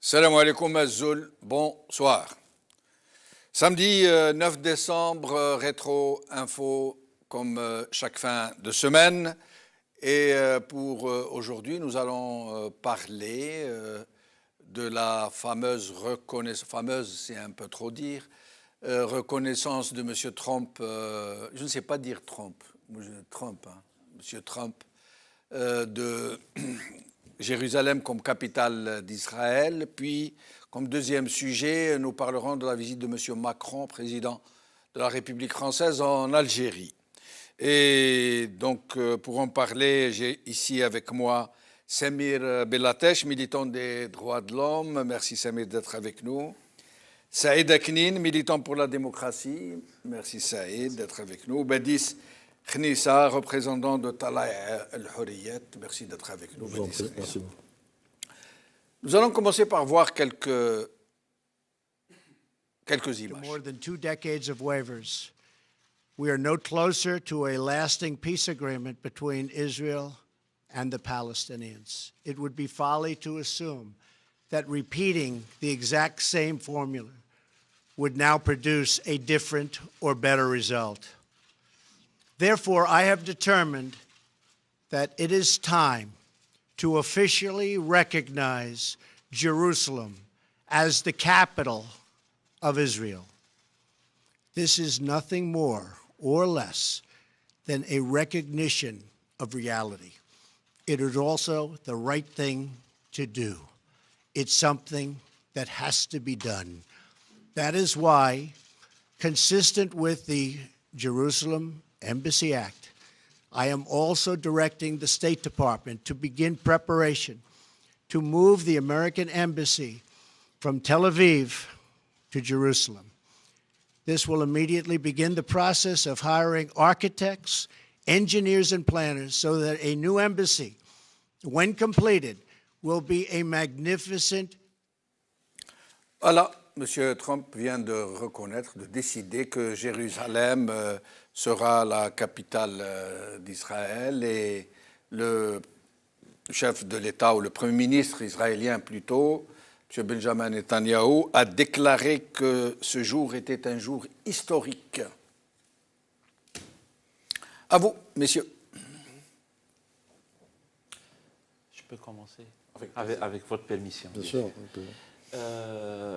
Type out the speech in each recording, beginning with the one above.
Salam alaikum Azul, bonsoir. Samedi 9 décembre, Rétro Info comme chaque fin de semaine. Et pour aujourd'hui, nous allons parler de la fameuse reconnaissance, fameuse c'est un peu trop dire, reconnaissance de M. Trump, je ne sais pas dire Trump, M. Trump, de Jérusalem comme capitale d'Israël. Puis, comme deuxième sujet, nous parlerons de la visite de M. Macron, président de la République française en Algérie. Et donc, pour en parler, j'ai ici avec moi Samir Bellatesh, militant des droits de l'homme. Merci Samir d'être avec nous. Saïd Aknin, militant pour la démocratie. Merci Saïd d'être avec nous. Badis Khnissa, représentant de Talaya al-Hurriyat. Merci d'être avec nous. Merci. Nous allons commencer par voir quelques images. More than 2 decades of waivers, we are no closer to a lasting peace agreement between Israel and the Palestinians. It would be folly to assume that repeating the exact same formula would now produce a different or better result. Therefore, I have determined that it is time to officially recognize Jerusalem as the capital of Israel. This is nothing more or less than a recognition of reality. It is also the right thing to do. It's something that has to be done. That is why, consistent with the Jerusalem Embassy Act, I am also directing the State Department to begin preparation to move the American Embassy from Tel Aviv to Jerusalem. This will immediately begin the process of hiring architects, engineers, and planners so that a new embassy, when completed, will be a magnificent. Voilà, M. Trump vient de reconnaître, de décider que Jérusalem sera la capitale d'Israël et le chef de l'État ou le Premier ministre israélien plutôt, M. Benjamin Netanyahou, a déclaré que ce jour était un jour historique. À vous, messieurs. Je peux commencer avec votre permission. Bien sûr.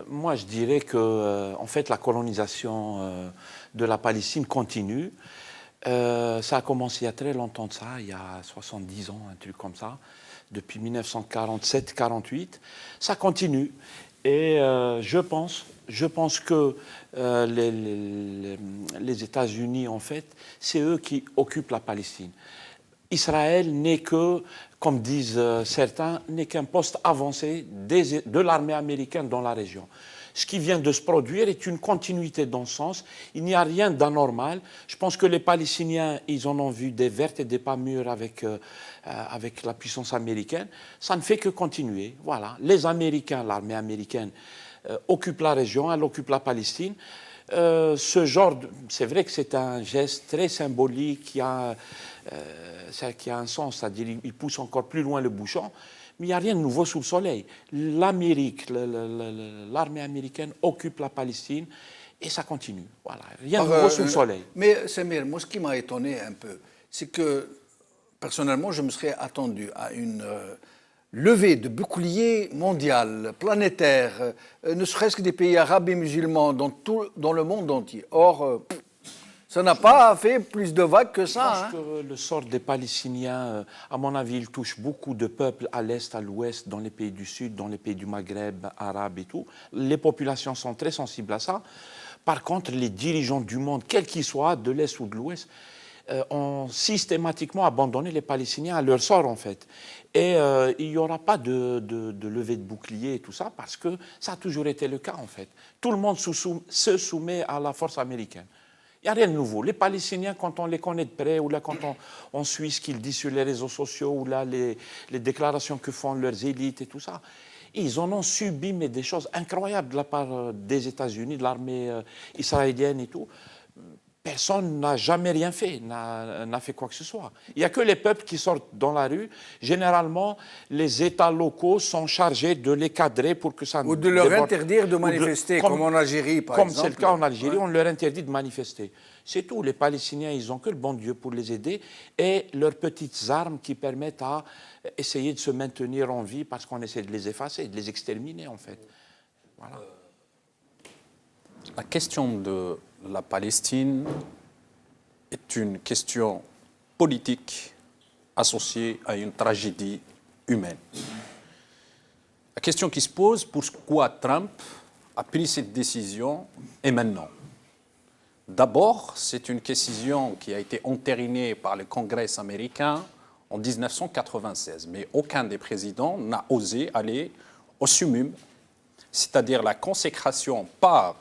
Moi, je dirais que, en fait, la colonisation de la Palestine continue. Ça a commencé il y a très longtemps de ça, il y a 70 ans, un truc comme ça, depuis 1947-48. Ça continue. Et je pense que les États-Unis, en fait, c'est eux qui occupent la Palestine. Israël n'est que, comme disent certains, n'est qu'un poste avancé de l'armée américaine dans la région. Ce qui vient de se produire est une continuité dans ce sens. Il n'y a rien d'anormal. Je pense que les Palestiniens, ils en ont vu des vertes et des pas mûres avec la puissance américaine. Ça ne fait que continuer. Voilà. Les Américains, l'armée américaine, occupe la région, elle occupe la Palestine. Ce genre, c'est vrai que c'est un geste très symbolique qui a un sens, c'est-à-dire il pousse encore plus loin le bouchon, mais il n'y a rien de nouveau sous le soleil. L'Amérique, l'armée américaine occupe la Palestine et ça continue. Voilà, rien de nouveau sous le soleil. Mais Samir, moi ce qui m'a étonné un peu, c'est que personnellement je me serais attendu à une levée de boucliers mondial, planétaire, ne serait-ce que des pays arabes et musulmans dans le monde entier. Or, ça n'a pas fait plus de vagues que ça. Je pense que le sort des Palestiniens, à mon avis, il touche beaucoup de peuples à l'est, à l'ouest, dans les pays du sud, dans les pays du Maghreb, arabes et tout. Les populations sont très sensibles à ça. Par contre, les dirigeants du monde, quels qu'ils soient, de l'est ou de l'ouest, ont systématiquement abandonné les Palestiniens à leur sort, en fait. Et il n'y aura pas de levée de bouclier et tout ça, parce que ça a toujours été le cas, en fait. Tout le monde se soumet à la force américaine. Il n'y a rien de nouveau. Les Palestiniens, quand on les connaît de près, ou là, quand on suit ce qu'ils disent sur les réseaux sociaux, ou là, les déclarations que font leurs élites et tout ça, ils en ont subi mais des choses incroyables de la part des États-Unis, de l'armée israélienne et tout. Personne n'a jamais rien fait, n'a fait quoi que ce soit. Il n'y a que les peuples qui sortent dans la rue. Généralement, les États locaux sont chargés de les cadrer pour que ça Ou de leur déborde. interdire de manifester, comme en Algérie, par comme exemple. c'est le cas en Algérie, Ouais. on leur interdit de manifester. C'est tout. Les Palestiniens, ils n'ont que le bon Dieu pour les aider et leurs petites armes qui permettent à essayer de se maintenir en vie parce qu'on essaie de les effacer, de les exterminer, en fait. Voilà. La question de la Palestine est une question politique associée à une tragédie humaine. La question qui se pose, pourquoi Trump a pris cette décision et maintenant? D'abord, c'est une décision qui a été entérinée par le Congrès américain en 1996, mais aucun des présidents n'a osé aller au summum, c'est-à-dire la consécration par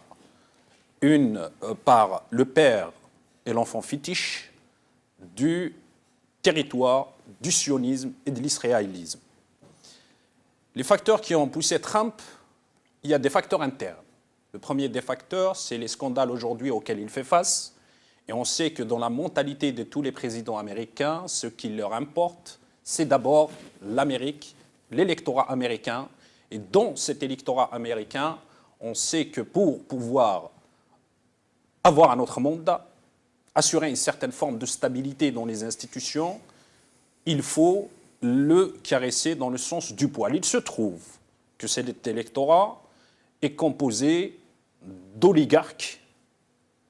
le père et l'enfant fétiche du territoire, du sionisme et de l'israélisme. Les facteurs qui ont poussé Trump, il y a des facteurs internes. Le premier des facteurs, c'est les scandales aujourd'hui auxquels il fait face. Et on sait que dans la mentalité de tous les présidents américains, ce qui leur importe, c'est d'abord l'Amérique, l'électorat américain. Et dans cet électorat américain, on sait que pour pouvoir avoir un autre mandat, assurer une certaine forme de stabilité dans les institutions, il faut le caresser dans le sens du poil. Il se trouve que cet électorat est composé d'oligarques,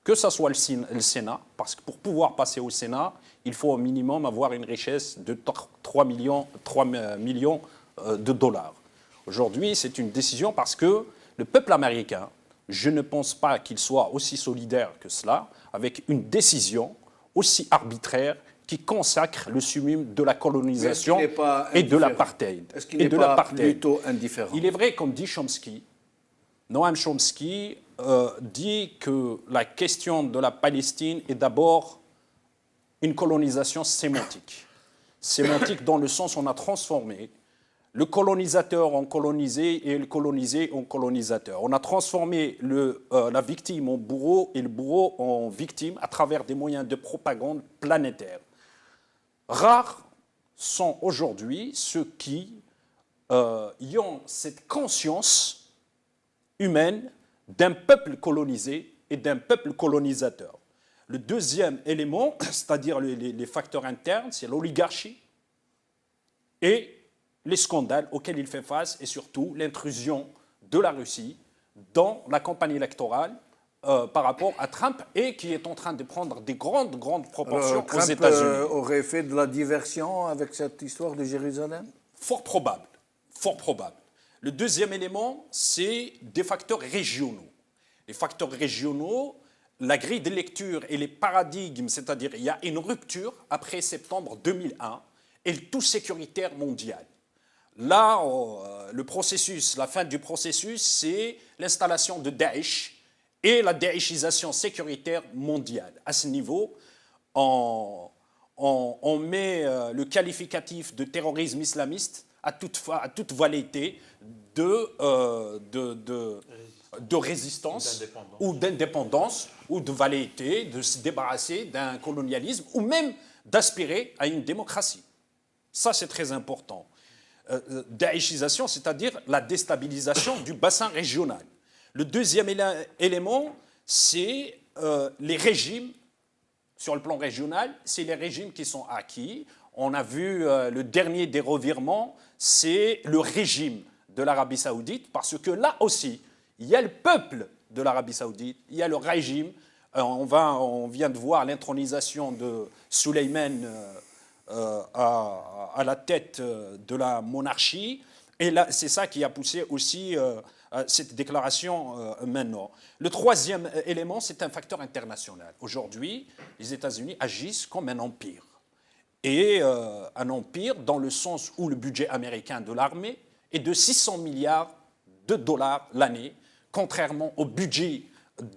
que ce soit le Sénat, parce que pour pouvoir passer au Sénat, il faut au minimum avoir une richesse de 3 millions de dollars. Aujourd'hui, c'est une décision parce que le peuple américain, je ne pense pas qu'il soit aussi solidaire que cela, avec une décision aussi arbitraire qui consacre le summum de la colonisation et de l'apartheid. Est-ce qu'il n'est pas plutôt indifférent? Il est vrai, comme dit Chomsky, Noam Chomsky dit que la question de la Palestine est d'abord une colonisation sémantique. Sémantique dans le sens où on a transformé le colonisateur en colonisé et le colonisé en colonisateur. On a transformé la victime en bourreau et le bourreau en victime à travers des moyens de propagande planétaires. Rares sont aujourd'hui ceux qui y ont cette conscience humaine d'un peuple colonisé et d'un peuple colonisateur. Le deuxième élément, c'est-à-dire les facteurs internes, c'est l'oligarchie et les scandales auxquels il fait face et surtout l'intrusion de la Russie dans la campagne électorale par rapport à Trump et qui est en train de prendre des grandes proportions aux États-Unis. Trump aurait fait de la diversion avec cette histoire de Jérusalem? Fort probable, fort probable. Le deuxième élément, c'est des facteurs régionaux. Les facteurs régionaux, la grille de lecture et les paradigmes, c'est-à-dire il y a une rupture après septembre 2001 et le tout sécuritaire mondial. Là, le processus, la fin du processus, c'est l'installation de Daesh et la daeshisation sécuritaire mondiale. À ce niveau, on met le qualificatif de terrorisme islamiste à toute validité de résistance ou d'indépendance ou de validité, de se débarrasser d'un colonialisme ou même d'aspirer à une démocratie. Ça, c'est très important. Daeshisation, c'est-à-dire la déstabilisation du bassin régional. Le deuxième élément, c'est les régimes, sur le plan régional, c'est les régimes qui sont acquis. On a vu le dernier des revirements, c'est le régime de l'Arabie saoudite, parce que là aussi, il y a le peuple de l'Arabie saoudite, il y a le régime. On vient de voir l'intronisation de Souleyman à la tête de la monarchie. Et là, c'est ça qui a poussé aussi cette déclaration maintenant. Le troisième élément, c'est un facteur international. Aujourd'hui, les États-Unis agissent comme un empire. Et un empire dans le sens où le budget américain de l'armée est de 600 milliards de dollars l'année, contrairement au budget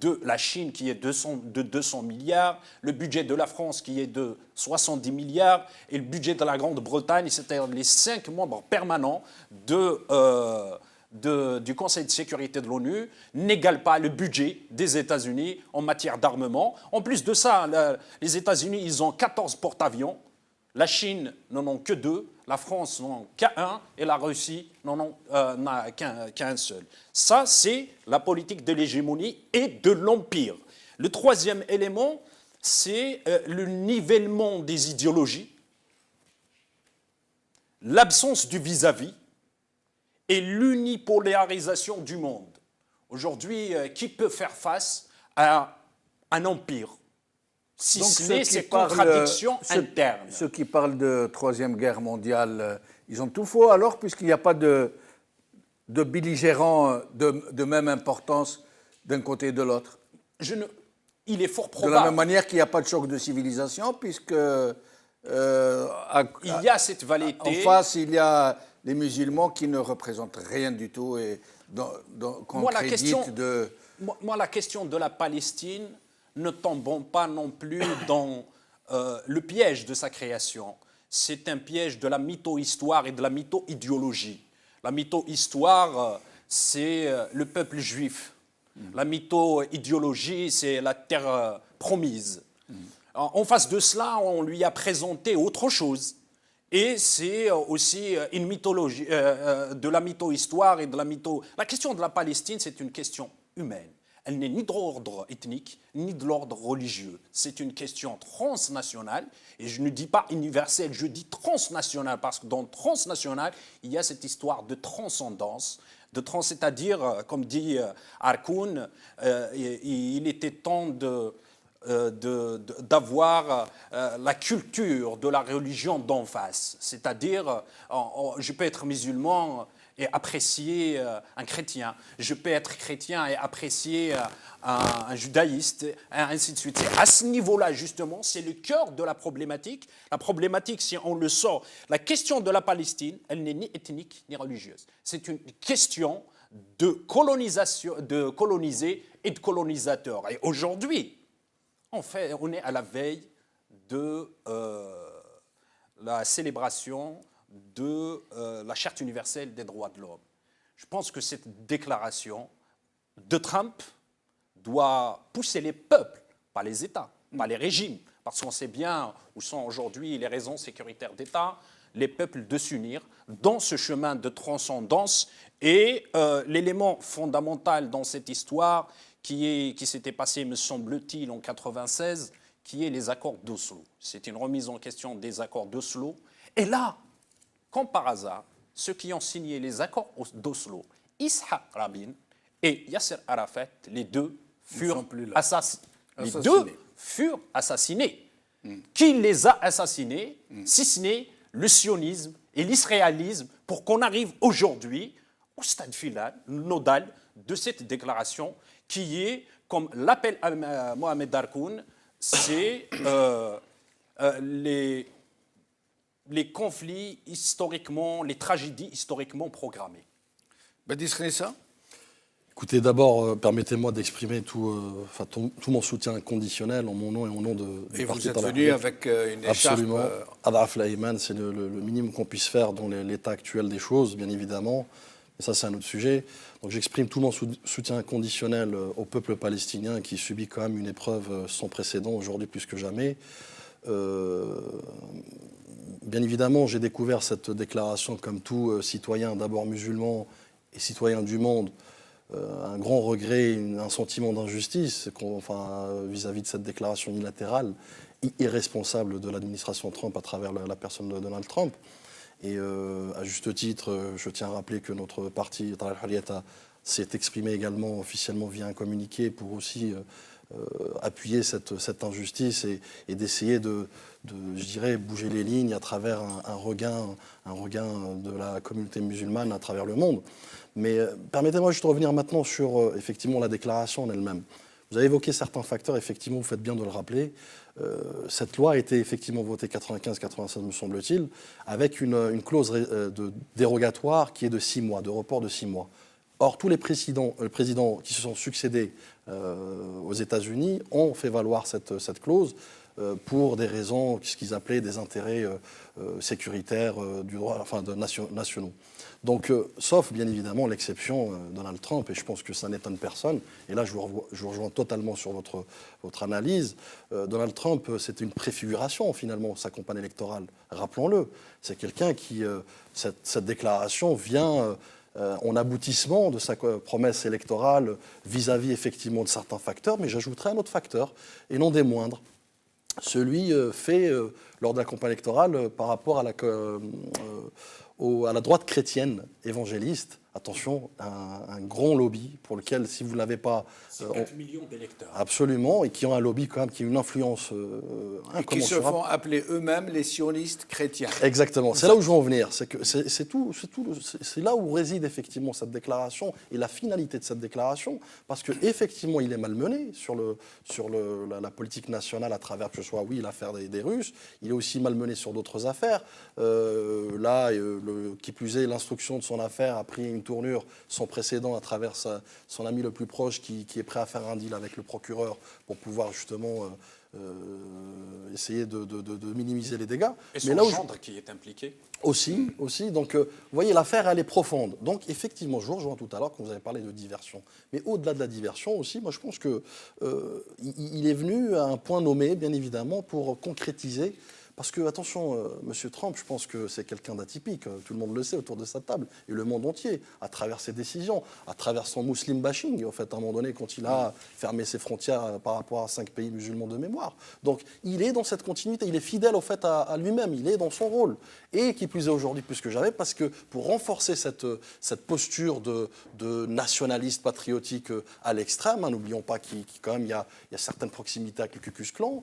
de la Chine qui est de 200 milliards, le budget de la France qui est de 70 milliards et le budget de la Grande-Bretagne, c'est-à-dire les 5 membres permanents de du Conseil de sécurité de l'ONU n'égale pas le budget des États-Unis en matière d'armement. En plus de ça, les États-Unis, ils ont 14 porte-avions. La Chine n'en a que 2, la France n'en a qu'un et la Russie n'en a qu'un seul. Ça, c'est la politique de l'hégémonie et de l'empire. Le troisième élément, c'est le nivellement des idéologies, l'absence du vis-à-vis et l'unipolarisation du monde. Aujourd'hui, qui peut faire face à un empire, si Donc, ce n'est ces contradictions internes? Ceux qui parlent de Troisième Guerre mondiale, ils ont tout faux alors, puisqu'il n'y a pas de belligérants de même importance d'un côté et de l'autre. Il est fort De probable. la même manière qu'il n'y a pas de choc de civilisation, puisque il y a cette validité. En face, il y a les musulmans qui ne représentent rien du tout et qu'on crédite de... Moi, la question de la Palestine, ne tombons pas non plus dans le piège de sa création. C'est un piège de la mytho-histoire et de la mytho-idéologie. La mytho-histoire, c'est le peuple juif. La mytho-idéologie, c'est la terre promise. En face de cela, on lui a présenté autre chose. Et c'est aussi une mythologie, de la mytho-histoire et de la mytho... La question de la Palestine, c'est une question humaine. Elle n'est ni de l'ordre ethnique, ni de l'ordre religieux. C'est une question transnationale, et je ne dis pas universelle, je dis transnationale, parce que dans transnational, il y a cette histoire de transcendance, c'est-à-dire, comme dit Harkoun, il était temps d'avoir la culture de la religion d'en face. C'est-à-dire, je peux être musulman et apprécier un chrétien. Je peux être chrétien et apprécier un judaïste, et ainsi de suite. À ce niveau-là, justement, c'est le cœur de la problématique. La problématique, si on le sort, la question de la Palestine, elle n'est ni ethnique ni religieuse. C'est une question de colonisation, de coloniser et de colonisateur. Et aujourd'hui, on est à la veille de la célébration de la Charte universelle des droits de l'homme. Je pense que cette déclaration de Trump doit pousser les peuples, pas les États, pas les régimes, parce qu'on sait bien où sont aujourd'hui les raisons sécuritaires d'État, les peuples de s'unir dans ce chemin de transcendance. Et l'élément fondamental dans cette histoire qui s'était passé, me semble-t-il, en 1996, qui est les accords d'Oslo. C'est une remise en question des accords d'Oslo. Et là, comme par hasard, ceux qui ont signé les accords d'Oslo, Yitzhak Rabin et Yasser Arafat, les deux furent assassinés. Les deux furent assassinés. Qui les a assassinés, si ce n'est le sionisme et l'israélisme, pour qu'on arrive aujourd'hui au stade final, nodal, de cette déclaration qui est, comme l'appelle Mohamed Harkoun, c'est les conflits historiquement, les tragédies historiquement programmées. Badis Khnessa ? Écoutez, d'abord, permettez-moi d'exprimer tout mon soutien inconditionnel en mon nom et au nom de... Et vous êtes venu avec une écharpe... Absolument. Adaf Laïman, c'est le minimum qu'on puisse faire dans l'état actuel des choses, bien évidemment. Et ça, c'est un autre sujet. Donc j'exprime tout mon soutien inconditionnel au peuple palestinien qui subit quand même une épreuve sans précédent aujourd'hui plus que jamais. Bien évidemment, j'ai découvert cette déclaration comme tout citoyen, d'abord musulman et citoyen du monde, un grand regret, un sentiment d'injustice vis-à-vis de cette déclaration unilatérale, irresponsable de l'administration Trump à travers la personne de Donald Trump. Et à juste titre, je tiens à rappeler que notre parti, Tarek Harriet, s'est exprimé également officiellement via un communiqué pour aussi appuyer cette injustice et d'essayer de, je dirais, bouger les lignes à travers un regain de la communauté musulmane à travers le monde. Mais permettez-moi juste de revenir maintenant sur effectivement la déclaration en elle-même. Vous avez évoqué certains facteurs, effectivement, vous faites bien de le rappeler. Cette loi a été effectivement votée 95-96, me semble-t-il, avec une clause dérogatoire qui est de 6 mois, de report de 6 mois. Or, tous les présidents qui se sont succédés aux États-Unis ont fait valoir cette clause pour des raisons, ce qu'ils appelaient des intérêts sécuritaires du droit, enfin nationaux. Donc, sauf bien évidemment l'exception Donald Trump, et je pense que ça n'étonne personne. Et là, je vous rejoins totalement sur votre analyse. Donald Trump, c'était une préfiguration finalement, sa campagne électorale. Rappelons-le, c'est quelqu'un qui, cette déclaration vient en aboutissement de sa promesse électorale vis-à-vis effectivement de certains facteurs, mais j'ajouterai un autre facteur, et non des moindres. Celui fait lors de la campagne électorale par rapport à la droite chrétienne évangéliste. Attention, un grand lobby pour lequel, si vous ne l'avez pas... 4 millions d'électeurs. Absolument, et qui ont un lobby quand même, qui a une influence et qui se font appeler eux-mêmes les sionistes chrétiens. Exactement, c'est là où je veux en venir. C'est là où réside effectivement cette déclaration et la finalité de cette déclaration, parce qu'effectivement, il est malmené sur la politique nationale à travers, que ce soit, oui, l'affaire des Russes, il est aussi malmené sur d'autres affaires. Qui plus est, l'instruction de son affaire a pris une tournure sans précédent à travers son ami le plus proche qui est prêt à faire un deal avec le procureur pour pouvoir justement essayer de minimiser les dégâts. Et son gendre qui est impliqué aussi. Donc, vous voyez, l'affaire, elle est profonde. Donc, effectivement, je vous rejoins tout à l'heure quand vous avez parlé de diversion. Mais au-delà de la diversion aussi, moi, je pense qu'il est venu à un point nommé, bien évidemment, pour concrétiser. Parce que, attention, M. Trump, je pense que c'est quelqu'un d'atypique, tout le monde le sait autour de sa table, et le monde entier, à travers ses décisions, à travers son muslim bashing, en fait, à un moment donné, quand il a fermé ses frontières par rapport à 5 pays musulmans de mémoire. Donc, il est dans cette continuité, il est fidèle, au fait, à lui-même, il est dans son rôle. Et qui plus est aujourd'hui, plus que jamais, parce que pour renforcer cette posture de nationaliste patriotique à l'extrême, n'oublions pas qu'il quand même, il y a certaines proximités avec le Ku Klux Klan,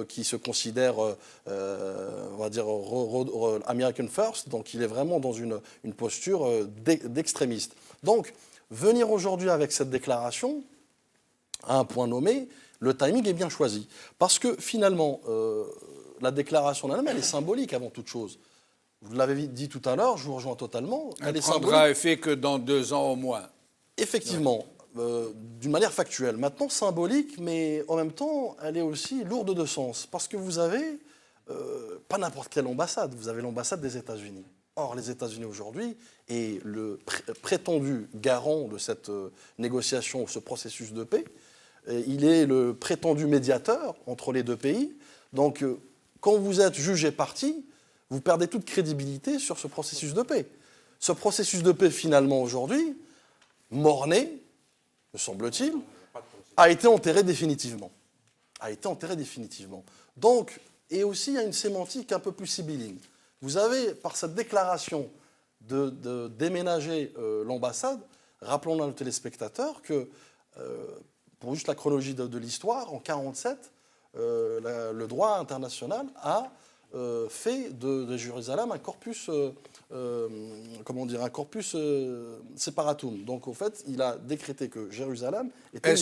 qui se considère... on va dire American First, donc il est vraiment dans une posture d'extrémiste. Donc, venir aujourd'hui avec cette déclaration, à un point nommé, le timing est bien choisi. Parce que finalement, la déclaration en elle-même, elle est symbolique avant toute chose. Vous l'avez dit tout à l'heure, je vous rejoins totalement. Elle ne prendra effet que dans 2 ans au moins. Effectivement. D'une manière factuelle. Maintenant, symbolique, mais en même temps, elle est aussi lourde de sens. Parce que vous avez... pas n'importe quelle ambassade, vous avez l'ambassade des États-Unis. Or, les États-Unis aujourd'hui est le prétendu garant de cette négociation, ce processus de paix. Il est le prétendu médiateur entre les deux pays. Donc, quand vous êtes jugé parti, vous perdez toute crédibilité sur ce processus de paix. Ce processus de paix, finalement, aujourd'hui, mort-né, me semble-t-il, a été enterré définitivement. Donc, et aussi, il y a une sémantique un peu plus sibylline. Vous avez, par cette déclaration de déménager l'ambassade, rappelons à nos téléspectateurs que, pour juste la chronologie de l'histoire, en 1947, le droit international a fait de Jérusalem un corpus, separatum. Donc, au fait, il a décrété que Jérusalem était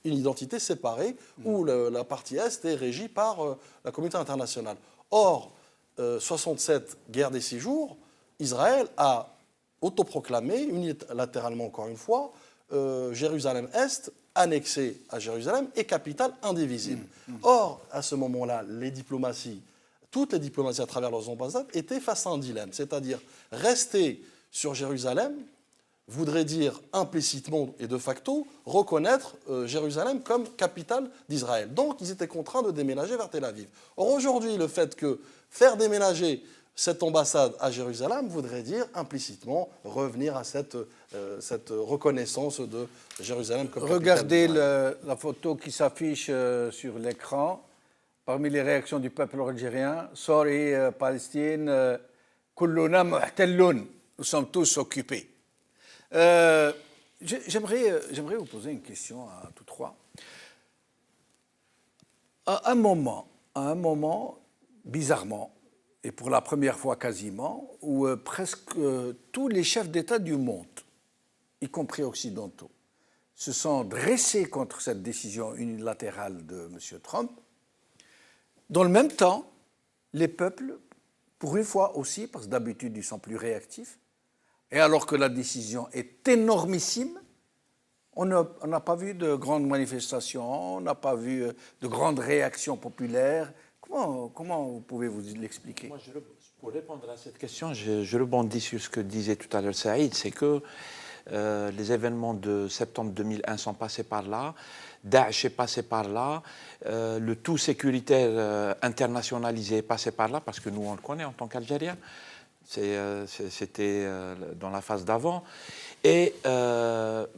une identité séparée où la partie Est est régie par la communauté internationale. Or, 67, guerre des 6 jours, Israël a autoproclamé, unilatéralement encore une fois, Jérusalem-Est, annexée à Jérusalem et capitale indivisible. Or, à ce moment-là, toutes les diplomaties à travers leurs ambassades étaient face à un dilemme, c'est-à-dire rester sur Jérusalem voudrait dire implicitement et de facto reconnaître Jérusalem comme capitale d'Israël. Donc, ils étaient contraints de déménager vers Tel Aviv. Or, aujourd'hui, le fait que faire déménager cette ambassade à Jérusalem voudrait dire implicitement revenir à cette reconnaissance de Jérusalem comme capitale Regardez d'Israël. la photo qui s'affiche sur l'écran. Parmi les réactions du peuple algérien, sorry, Palestine, kulluna muhtallun. Nous sommes tous occupés. J'aimerais vous poser une question à tous trois. À un moment, bizarrement, et pour la première fois quasiment, où presque tous les chefs d'État du monde, y compris occidentaux, se sont dressés contre cette décision unilatérale de M. Trump. Dans le même temps, les peuples, pour une fois aussi, parce que d'habitude ils sont plus réactifs, et alors que la décision est énormissime, On n'a pas vu de grandes manifestations, on n'a pas vu de grandes réactions populaires. Comment vous pouvez vous l'expliquer? Pour répondre à cette question, je rebondis sur ce que disait tout à l'heure Saïd, c'est que les événements de septembre 2001 sont passés par là, Daesh est passé par là, le tout sécuritaire internationalisé est passé par là, parce que nous on le connaît en tant qu'Algériens, c'était dans la phase d'avant. Et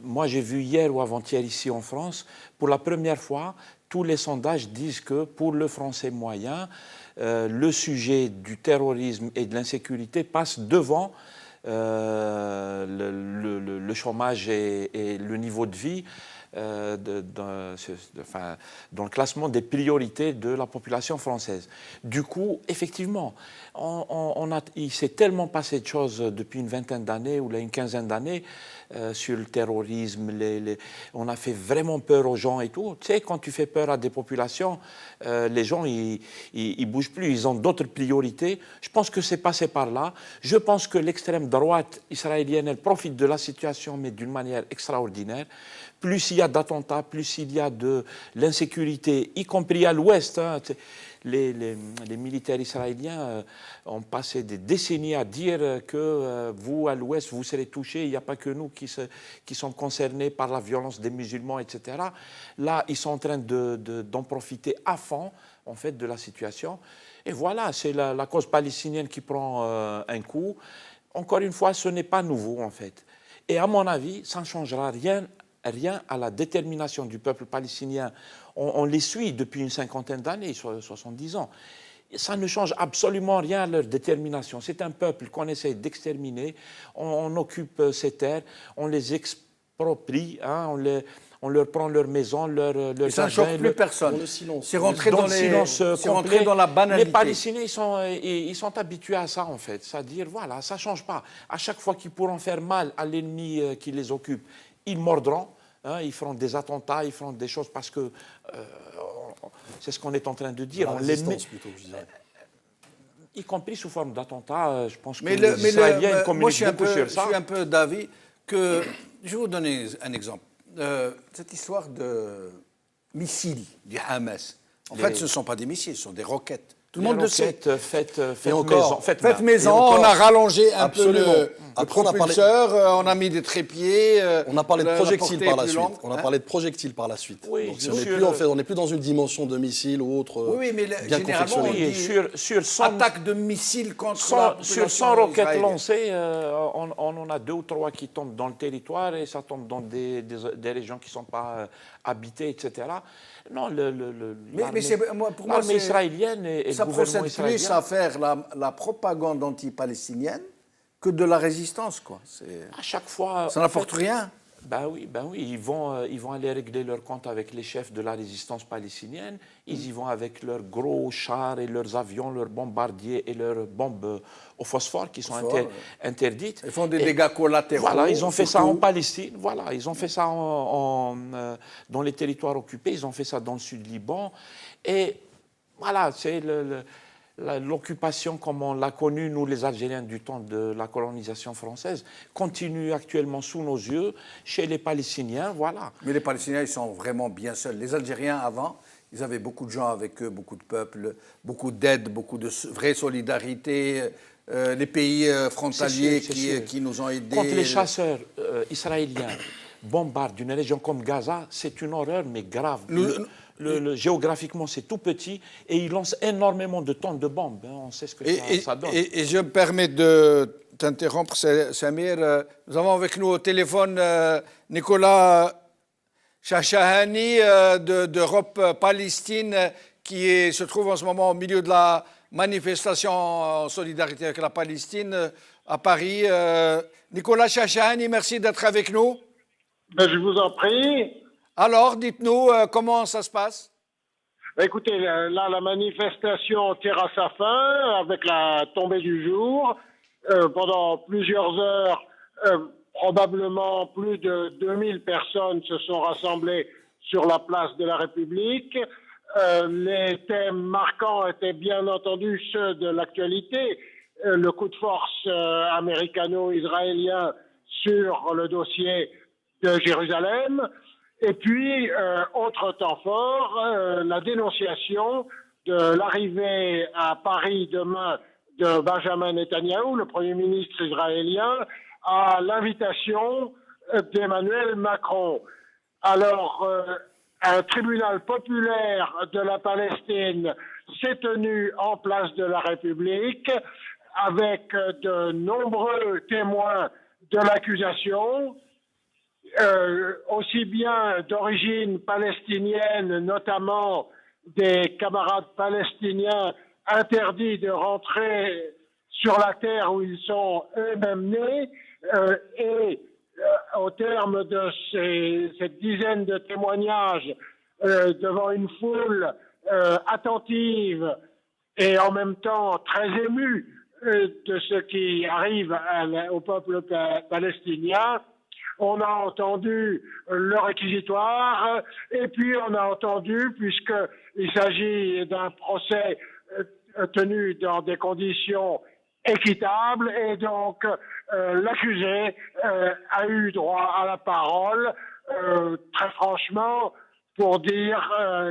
moi j'ai vu hier ou avant-hier ici en France, pour la première fois, tous les sondages disent que pour le français moyen, le sujet du terrorisme et de l'insécurité passe devant le chômage et le niveau de vie dans le classement des priorités de la population française. Du coup, effectivement, il s'est tellement passé de choses depuis une vingtaine d'années ou là, une quinzaine d'années sur le terrorisme. On a fait vraiment peur aux gens et tout. Tu sais, quand tu fais peur à des populations, les gens, ils bougent plus. Ils ont d'autres priorités. Je pense que c'est passé par là. Je pense que l'extrême droite israélienne, elle profite de la situation, mais d'une manière extraordinaire. Plus il y a d'attentats, plus il y a de l'insécurité, y compris à l'ouest. Hein. Les militaires israéliens ont passé des décennies à dire que vous, à l'ouest, vous serez touchés. Il n'y a pas que nous qui sommes concernés par la violence des musulmans, etc. Là, ils sont en train d'en profiter à fond, en fait, de la situation. Et voilà, c'est la cause palestinienne qui prend un coup. Encore une fois, ce n'est pas nouveau, en fait. Et à mon avis, ça ne changera rien à la détermination du peuple palestinien. On les suit depuis une cinquantaine d'années, 70 ans. Ça ne change absolument rien à leur détermination. C'est un peuple qu'on essaie d'exterminer. On occupe ces terres, on les exproprie, hein, on leur prend leur maison, leur ça ne choque plus personne. C'est rentré dans la banalité. Les Palestiniens, ils sont habitués à ça, en fait. C'est-à-dire, voilà, ça ne change pas. À chaque fois qu'ils pourront faire mal à l'ennemi qui les occupe, ils mordront. Hein, ils feront des attentats, ils feront des choses parce que c'est ce qu'on est en train de dire. La résistance, plutôt, je dirais. Y compris sous forme d'attentats. Je pense que les Israéliens communiquent beaucoup sur ça. Je suis un peu d'avis que... Je vais vous donner un exemple. Cette histoire de missiles du Hamas. En fait, ce ne sont pas des missiles, ce sont des roquettes. Tout le monde le sait. Faites maison, on a rallongé un peu le propulseur, on a mis des trépieds. On a parlé de projectiles par la suite. On a parlé de projectiles par la suite. Oui, donc on n'est plus dans une dimension de missiles ou autre. Oui, mais bien généralement, on dit sur 100 attaque de missiles contre la population sur 100 roquettes lancées, on en a 2 ou 3 qui tombent dans le territoire et ça tombe dans des régions qui ne sont pas habitées, etc. Non, pour moi, israélienne et ça le gouvernement procède israélien. plus à faire la propagande anti-palestinienne que de la résistance, quoi. À chaque fois, ça n'apporte rien. Ben oui, ils vont aller régler leur compte avec les chefs de la résistance palestinienne. Ils y vont avec leurs gros chars et leurs avions, leurs bombardiers et leurs bombes au phosphore qui sont interdites. Ils font des dégâts collatéraux. Voilà, ils ont fait ça en Palestine. Voilà, ils ont fait ça dans les territoires occupés. Ils ont fait ça dans le sud du Liban. Et voilà, c'est l'occupation comme on l'a connue, nous les Algériens, du temps de la colonisation française, continue actuellement sous nos yeux, chez les Palestiniens, voilà. Mais les Palestiniens, ils sont vraiment bien seuls. Les Algériens, avant, ils avaient beaucoup de gens avec eux, beaucoup de peuples, beaucoup d'aide, beaucoup de vraie solidarité. Les pays frontaliers qui nous ont aidés. Quand les chasseurs israéliens bombardent une région comme Gaza, c'est une horreur, mais grave. Géographiquement, c'est tout petit et ils lancent énormément de tonnes de bombes. On sait ce que ça donne. Et je me permets de t'interrompre, Samir. Nous avons avec nous au téléphone Nicolas Chachahani d'Europe Palestine qui se trouve en ce moment au milieu de la manifestation en solidarité avec la Palestine à Paris. Nicolas Chachahani, merci d'être avec nous. Ben, je vous en prie. Alors, dites-nous comment ça se passe. Écoutez, là, la manifestation tire à sa fin avec la tombée du jour. Pendant plusieurs heures, probablement plus de 2000 personnes se sont rassemblées sur la place de la République. Les thèmes marquants étaient bien entendu ceux de l'actualité. Le coup de force américano-israélien sur le dossier de Jérusalem. Et puis, autre temps fort, la dénonciation de l'arrivée à Paris demain de Benjamin Netanyahou, le Premier ministre israélien, à l'invitation d'Emmanuel Macron. Alors, un tribunal populaire de la Palestine s'est tenu en place de la République avec de nombreux témoins de l'accusation, aussi bien d'origine palestinienne, notamment des camarades palestiniens interdits de rentrer sur la terre où ils sont eux-mêmes nés, et au terme de cette dizaine de témoignages devant une foule attentive et en même temps très émue de ce qui arrive au peuple palestinien, on a entendu le réquisitoire et puis on a entendu, puisqu'il s'agit d'un procès tenu dans des conditions équitables, et donc l'accusé a eu droit à la parole, très franchement, pour dire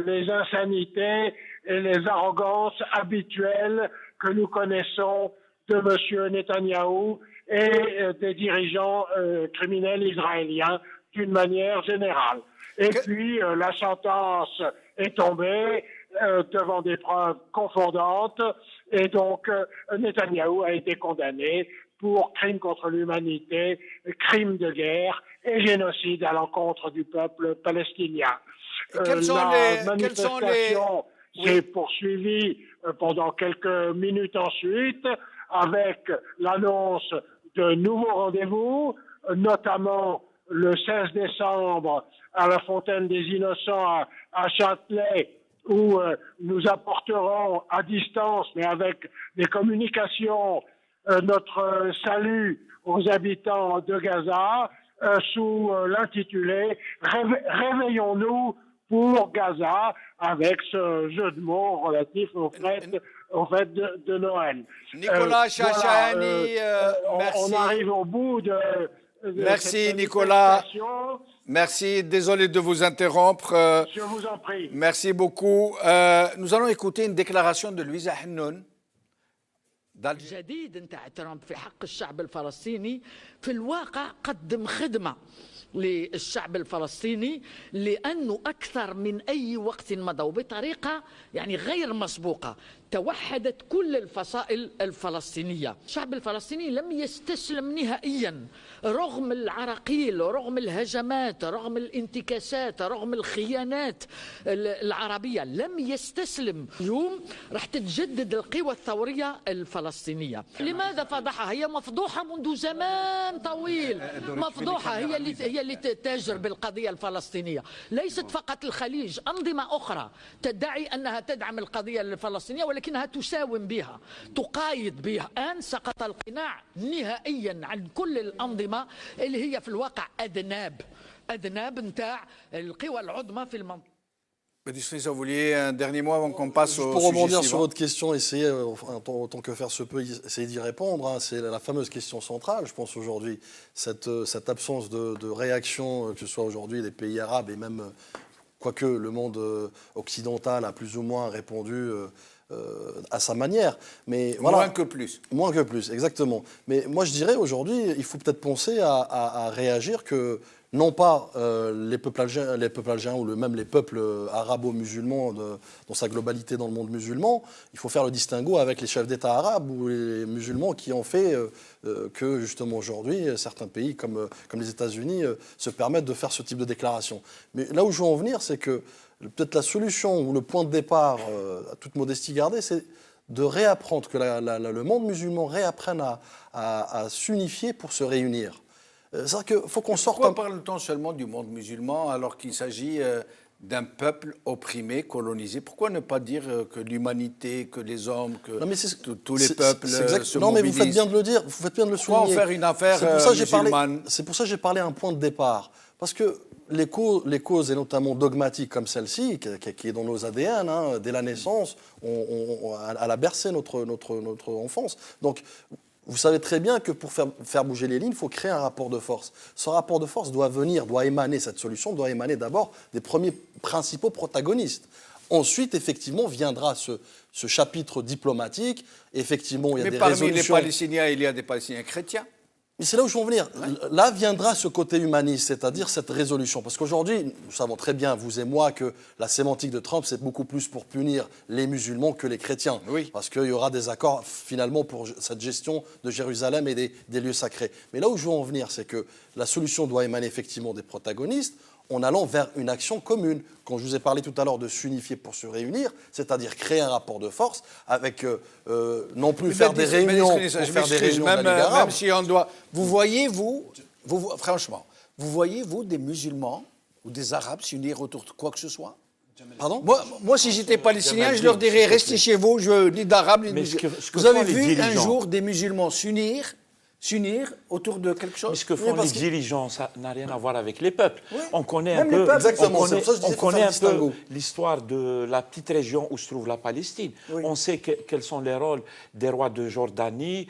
les insanités et les arrogances habituelles que nous connaissons de M. Netanyahou et des dirigeants criminels israéliens d'une manière générale. Et puis la sentence est tombée devant des preuves concordantes, et donc Netanyahou a été condamné pour crime contre l'humanité, crime de guerre et génocide à l'encontre du peuple palestinien. La manifestation s'est poursuivie pendant quelques minutes ensuite, avec l'annonce de nouveaux rendez-vous, notamment le 16 décembre à la Fontaine des Innocents à Châtelet, où nous apporterons à distance, mais avec des communications, notre salut aux habitants de Gaza, sous l'intitulé « Réveillons-nous pour Gaza », avec ce jeu de mots relatif au fait de Noël. Nicolas Chachani, merci. On arrive au bout de merci Nicolas. Merci, désolé de vous interrompre. Je vous en prie. Merci beaucoup. Nous allons écouter une déclaration de Louisa Hennoun. جديد نتاع ترامب في حق الشعب الفلسطيني في الواقع قدم خدمة للشعب الفلسطيني، لأنه أكثر من أي وقت مضى وبطريقة يعني غير مسبوقة توحدت كل الفصائل الفلسطينية. الشعب الفلسطيني لم يستسلم نهائيا رغم العراقيل، رغم الهجمات، رغم الانتكاسات، رغم الخيانات العربية، لم يستسلم. اليوم راح تتجدد القوى الثورية الفلسطينية. لماذا فضحها؟ هي مفضوحة منذ زمان طويل، مفضوحة، هي اللي تتاجر بالقضية الفلسطينية. ليست فقط الخليج، أنظمة أخرى تدعي أنها تدعم القضية الفلسطينية ولكنها تساوم بها، تقايد بها. الآن سقط القناع نهائيا عن كل الأنظمة اللي هي في الواقع أذناب نتاع القوى العظمى في المنطقة. Vous vouliez un dernier mot avant qu'on passe au pour sujet rebondir suivant. sur votre question, essayer, autant que faire se peut, essayer d'y répondre. Hein. C'est la fameuse question centrale, je pense, aujourd'hui. Cette absence de réaction, que ce soit aujourd'hui des pays arabes et même, quoique le monde occidental a plus ou moins répondu à sa manière. Mais, voilà. Moins que plus. Moins que plus, exactement. Mais moi, je dirais aujourd'hui, il faut peut-être penser à réagir que non pas les peuples algériens ou même les peuples arabo-musulmans dans sa globalité dans le monde musulman. Il faut faire le distinguo avec les chefs d'État arabes ou les musulmans qui ont fait que justement aujourd'hui certains pays comme les États-Unis se permettent de faire ce type de déclaration. Mais là où je veux en venir, c'est que peut-être la solution ou le point de départ, à toute modestie gardée, c'est de réapprendre, que le monde musulman réapprenne à s'unifier pour se réunir. C'est-à-dire qu'il faut qu'on sorte... Pourquoi parle-t-on seulement du monde musulman alors qu'il s'agit d'un peuple opprimé, colonisé? Pourquoi ne pas dire que l'humanité, que les hommes, que tous les peuples se Non, mais mobilisent? vous faites bien de le dire, vous faites bien de le souligner. Pourquoi en faire une affaire musulmane? C'est pour ça que j'ai parlé à un point de départ. Parce que les causes, et notamment dogmatiques comme celle-ci, qui est dans nos ADN, hein, dès la naissance, elle a bercé notre enfance. Donc, vous savez très bien que pour faire bouger les lignes, il faut créer un rapport de force. Ce rapport de force doit émaner, cette solution doit émaner d'abord des premiers principaux protagonistes. Ensuite, effectivement, viendra ce chapitre diplomatique. Effectivement, il y a des résolutions. Mais parmi les Palestiniens, il y a des Palestiniens chrétiens. Mais c'est là où je veux en venir. Ouais. Là viendra ce côté humaniste, c'est-à-dire cette résolution. Parce qu'aujourd'hui, nous savons très bien, vous et moi, que la sémantique de Trump, c'est beaucoup plus pour punir les musulmans que les chrétiens. Oui. Parce qu'il y aura des accords, finalement, pour cette gestion de Jérusalem et des lieux sacrés. Mais là où je veux en venir, c'est que la solution doit émaner effectivement des protagonistes en allant vers une action commune. Quand je vous ai parlé tout à l'heure de s'unifier pour se réunir, c'est-à-dire créer un rapport de force avec non plus faire des réunions pour faire des réunions de la Ligue arabe. Même si on doit... Vous voyez, franchement, vous voyez, vous, des musulmans ou des Arabes s'unir autour de quoi que ce soit? Pardon? Moi, si j'étais palestinien, je leur dirais, restez chez vous, ni d'Arabes, ni de musulmans. Vous avez vu un jour des musulmans s'unir autour de quelque chose? Mais ce que font les dirigeants, ça n'a rien à voir avec les peuples. Oui. On connaît Même un peu, on connaît un peu l'histoire de la petite région où se trouve la Palestine. Oui. On sait quels sont les rôles des rois de Jordanie,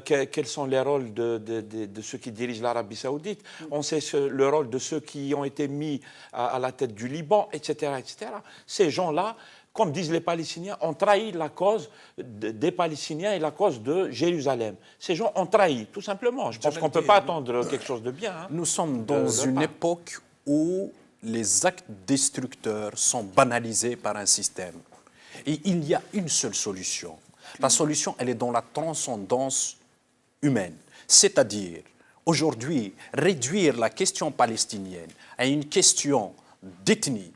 quels sont les rôles de ceux qui dirigent l'Arabie Saoudite. On sait le rôle de ceux qui ont été mis à la tête du Liban, etc., etc. Ces gens-là, comme disent les Palestiniens, ont trahi la cause des Palestiniens et la cause de Jérusalem. Ces gens ont trahi, tout simplement. Je pense qu'on ne peut pas attendre quelque chose de bien. Hein, Nous sommes dans une époque où les actes destructeurs sont banalisés par un système. Et il y a une seule solution. La solution, elle est dans la transcendance humaine. C'est-à-dire, aujourd'hui, réduire la question palestinienne à une question d'ethnie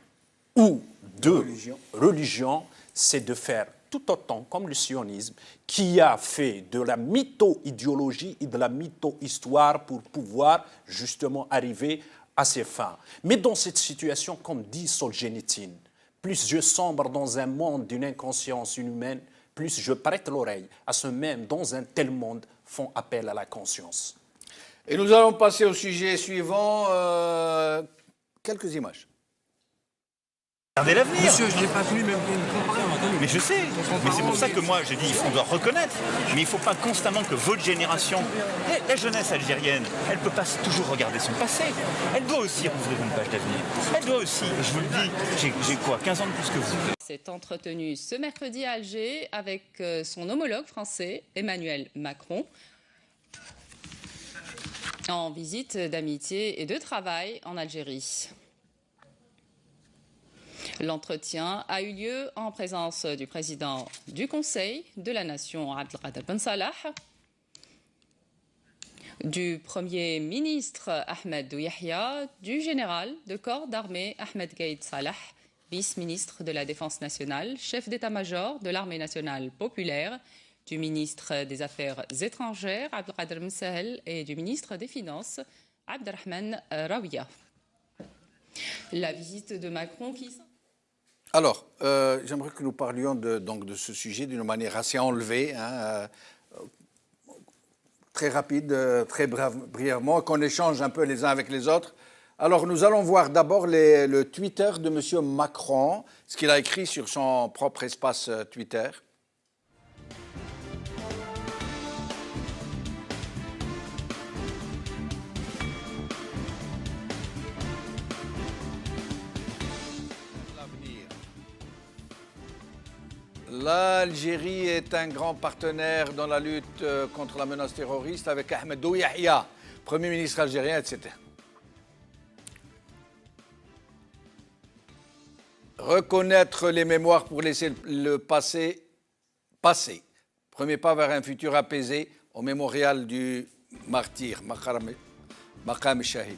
ou de religion, c'est de faire tout autant comme le sionisme qui a fait de la mytho-idéologie et de la mytho-histoire pour pouvoir justement arriver à ses fins. Mais dans cette situation, comme dit Solzhenitsyn, plus je sombre dans un monde d'une inconscience humaine, plus je prête l'oreille à ceux même dans un tel monde font appel à la conscience. Et nous allons passer au sujet suivant. Quelques images. Regardez l'avenir. Monsieur, je n'ai pas voulu même comparer. Mais je sais, mais c'est pour ça que moi je dis on doit reconnaître, mais il ne faut pas constamment que votre génération, la jeunesse algérienne, elle ne peut pas toujours regarder son passé. Elle doit aussi rouvrir une page d'avenir. Elle doit aussi, je vous le dis, j'ai quoi, 15 ans de plus que vous. S'est entretenu ce mercredi à Alger avec son homologue français, Emmanuel Macron, en visite d'amitié et de travail en Algérie. L'entretien a eu lieu en présence du président du Conseil de la Nation, Abdelkader Ben Salah, du Premier ministre Ahmed Yahya, du général de corps d'armée Ahmed Gaïd Salah, vice-ministre de la Défense nationale, chef d'état-major de l'Armée nationale populaire, du ministre des Affaires étrangères Abdelkader Ben Sahel et du ministre des Finances Abderrahman Raouia. La visite de Macron qui... Alors, j'aimerais que nous parlions donc de ce sujet d'une manière assez enlevée, hein, très rapide, très brièvement, qu'on échange un peu les uns avec les autres. Alors, nous allons voir d'abord le Twitter de M. Macron, ce qu'il a écrit sur son propre espace Twitter. L'Algérie est un grand partenaire dans la lutte contre la menace terroriste avec Ahmed Yahya, Premier ministre algérien, etc. Reconnaître les mémoires pour laisser le passé passer. Premier pas vers un futur apaisé au mémorial du martyr, Maqam Shahid.